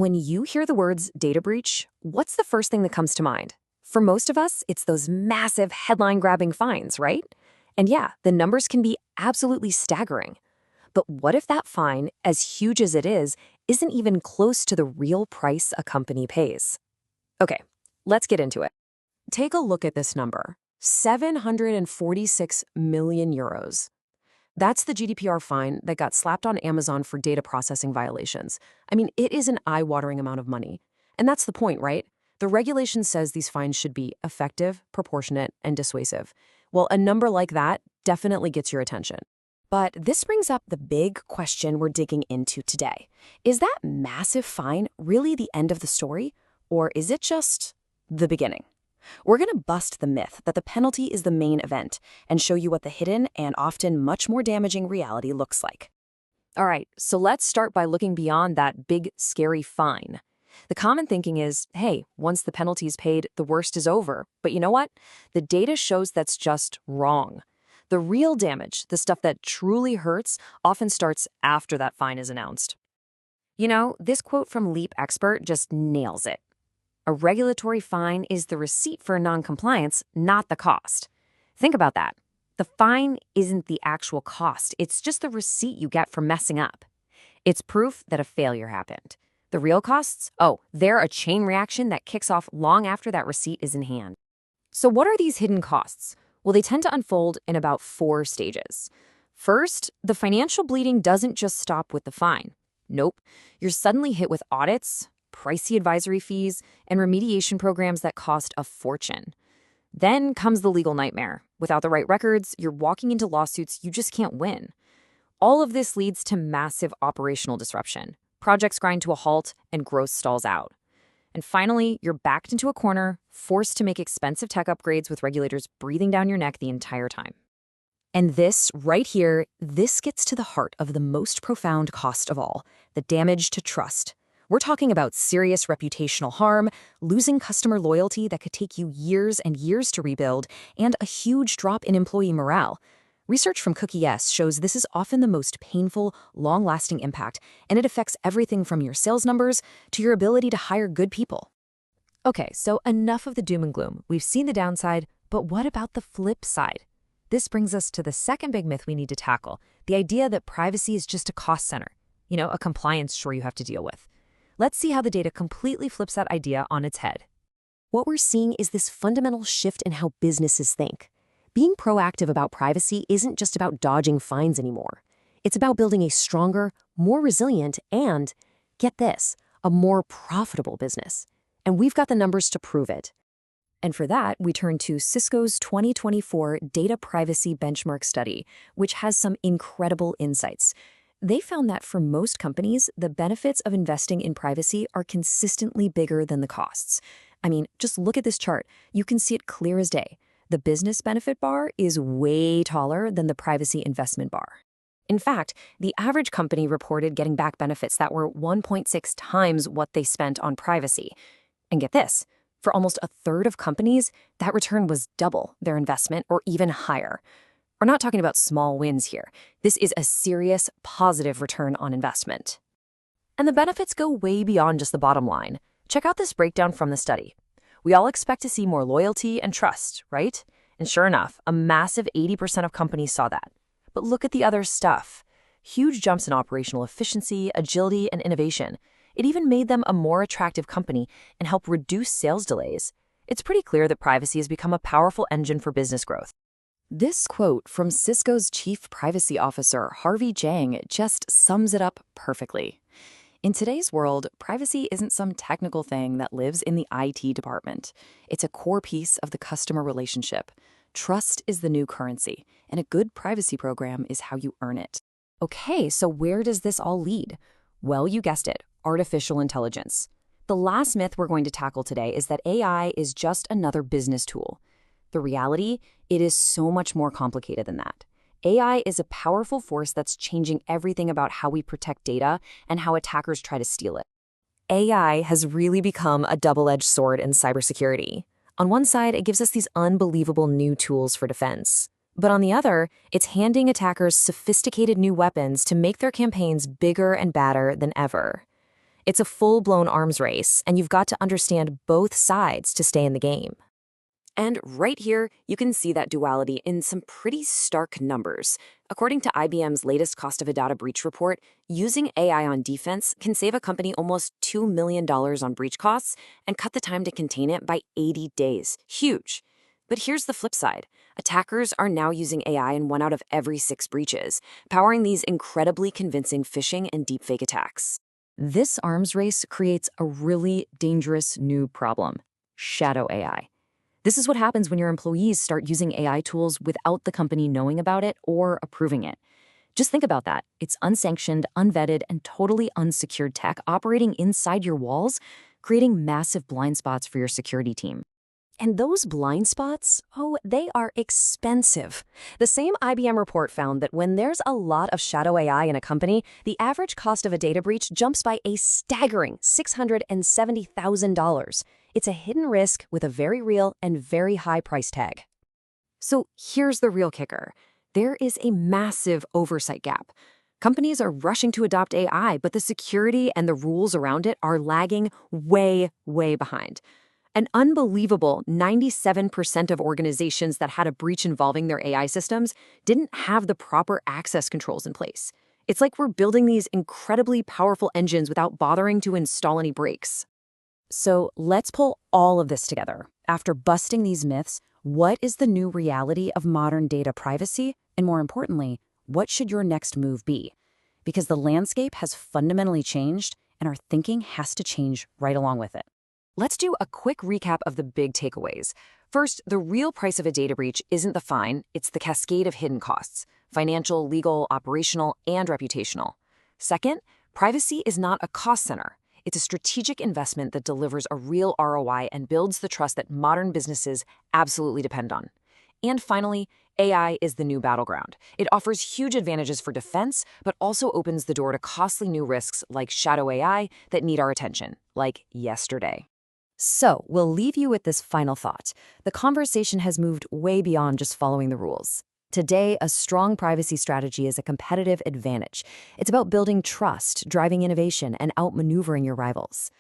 When you hear the words data breach, what's the first thing that comes to mind? For most of us, it's those massive headline-grabbing fines, right? And yeah, the numbers can be absolutely staggering. But what if that fine, as huge as it is, isn't even close to the real price a company pays? Okay, let's get into it. Take a look at this number, 746 million euros. That's the GDPR fine that got slapped on Amazon for data processing violations. I mean, it is an eye-watering amount of money. And that's the point, right? The regulation says these fines should be effective, proportionate, and dissuasive. Well, a number like that definitely gets your attention. But this brings up the big question we're digging into today. Is that massive fine really the end of the story, or is it just the beginning? We're going to bust the myth that the penalty is the main event and show you what the hidden and often much more damaging reality looks like. All right, so let's start by looking beyond that big, scary fine. The common thinking is, hey, once the penalty is paid, the worst is over. But you know what? The data shows that's just wrong. The real damage, the stuff that truly hurts, often starts after that fine is announced. You know, this quote from Leap Expert just nails it. A regulatory fine is the receipt for noncompliance, not the cost. Think about that. The fine isn't the actual cost. It's just the receipt you get for messing up. It's proof that a failure happened. The real costs? Oh, they're a chain reaction that kicks off long after that receipt is in hand. So what are these hidden costs? Well, they tend to unfold in about 4 stages. First, the financial bleeding doesn't just stop with the fine. Nope. You're suddenly hit with audits, pricey advisory fees, and remediation programs that cost a fortune. Then comes the legal nightmare. Without the right records, you're walking into lawsuits you just can't win. All of this leads to massive operational disruption. Projects grind to a halt, and growth stalls out. And finally, you're backed into a corner, forced to make expensive tech upgrades with regulators breathing down your neck the entire time. And this, right here, this gets to the heart of the most profound cost of all, the damage to trust. We're talking about serious reputational harm, losing customer loyalty that could take you years and years to rebuild, and a huge drop in employee morale. Research from CookieS shows this is often the most painful, long-lasting impact, and it affects everything from your sales numbers to your ability to hire good people. Okay, so enough of the doom and gloom. We've seen the downside, but what about the flip side? This brings us to the second big myth we need to tackle, the idea that privacy is just a cost center, a compliance chore you have to deal with. Let's see how the data completely flips that idea on its head. What we're seeing is this fundamental shift in how businesses think. Being proactive about privacy isn't just about dodging fines anymore. It's about building a stronger, more resilient, and, get this, a more profitable business. And we've got the numbers to prove it. And for that, we turn to Cisco's 2024 Data Privacy Benchmark Study, which has some incredible insights. They found that for most companies, the benefits of investing in privacy are consistently bigger than the costs. I mean, just look at this chart. You can see it clear as day. The business benefit bar is way taller than the privacy investment bar. In fact, the average company reported getting back benefits that were 1.6 times what they spent on privacy. And get this, for almost a third of companies, that return was double their investment or even higher. We're not talking about small wins here. This is a serious, positive return on investment. And the benefits go way beyond just the bottom line. Check out this breakdown from the study. We all expect to see more loyalty and trust, right? And sure enough, a massive 80% of companies saw that. But look at the other stuff. Huge jumps in operational efficiency, agility, and innovation. It even made them a more attractive company and helped reduce sales delays. It's pretty clear that privacy has become a powerful engine for business growth. This quote from Cisco's Chief Privacy Officer, Harvey Jang, just sums it up perfectly. In today's world, privacy isn't some technical thing that lives in the IT department. It's a core piece of the customer relationship. Trust is the new currency, and a good privacy program is how you earn it. Okay, so where does this all lead? Well, you guessed it, artificial intelligence. The last myth we're going to tackle today is that AI is just another business tool. The reality, it is so much more complicated than that. AI is a powerful force that's changing everything about how we protect data and how attackers try to steal it. AI has really become a double-edged sword in cybersecurity. On one side, it gives us these unbelievable new tools for defense. But on the other, it's handing attackers sophisticated new weapons to make their campaigns bigger and badder than ever. It's a full-blown arms race, and you've got to understand both sides to stay in the game. And right here, you can see that duality in some pretty stark numbers. According to IBM's latest cost of a data breach report, using AI on defense can save a company almost $2 million on breach costs and cut the time to contain it by 80 days. Huge. But here's the flip side. Attackers are now using AI in 1 out of every 6 breaches, powering these incredibly convincing phishing and deepfake attacks. This arms race creates a really dangerous new problem: shadow AI. This is what happens when your employees start using AI tools without the company knowing about it or approving it. Just think about that. It's unsanctioned, unvetted, and totally unsecured tech operating inside your walls, creating massive blind spots for your security team. And those blind spots, oh, they are expensive. The same IBM report found that when there's a lot of shadow AI in a company, the average cost of a data breach jumps by a staggering $670,000. It's a hidden risk with a very real and very high price tag. So here's the real kicker. There is a massive oversight gap. Companies are rushing to adopt AI, but the security and the rules around it are lagging way, way behind. An unbelievable 97% of organizations that had a breach involving their AI systems didn't have the proper access controls in place. It's like we're building these incredibly powerful engines without bothering to install any brakes. So let's pull all of this together. After busting these myths, what is the new reality of modern data privacy? And more importantly, what should your next move be? Because the landscape has fundamentally changed, and our thinking has to change right along with it. Let's do a quick recap of the big takeaways. First, the real price of a data breach isn't the fine, it's the cascade of hidden costs: financial, legal, operational, and reputational. Second, privacy is not a cost center. It's a strategic investment that delivers a real ROI and builds the trust that modern businesses absolutely depend on. And finally, AI is the new battleground. It offers huge advantages for defense, but also opens the door to costly new risks like shadow AI that need our attention, like yesterday. So we'll leave you with this final thought. The conversation has moved way beyond just following the rules. Today, a strong privacy strategy is a competitive advantage. It's about building trust, driving innovation, and outmaneuvering your rivals.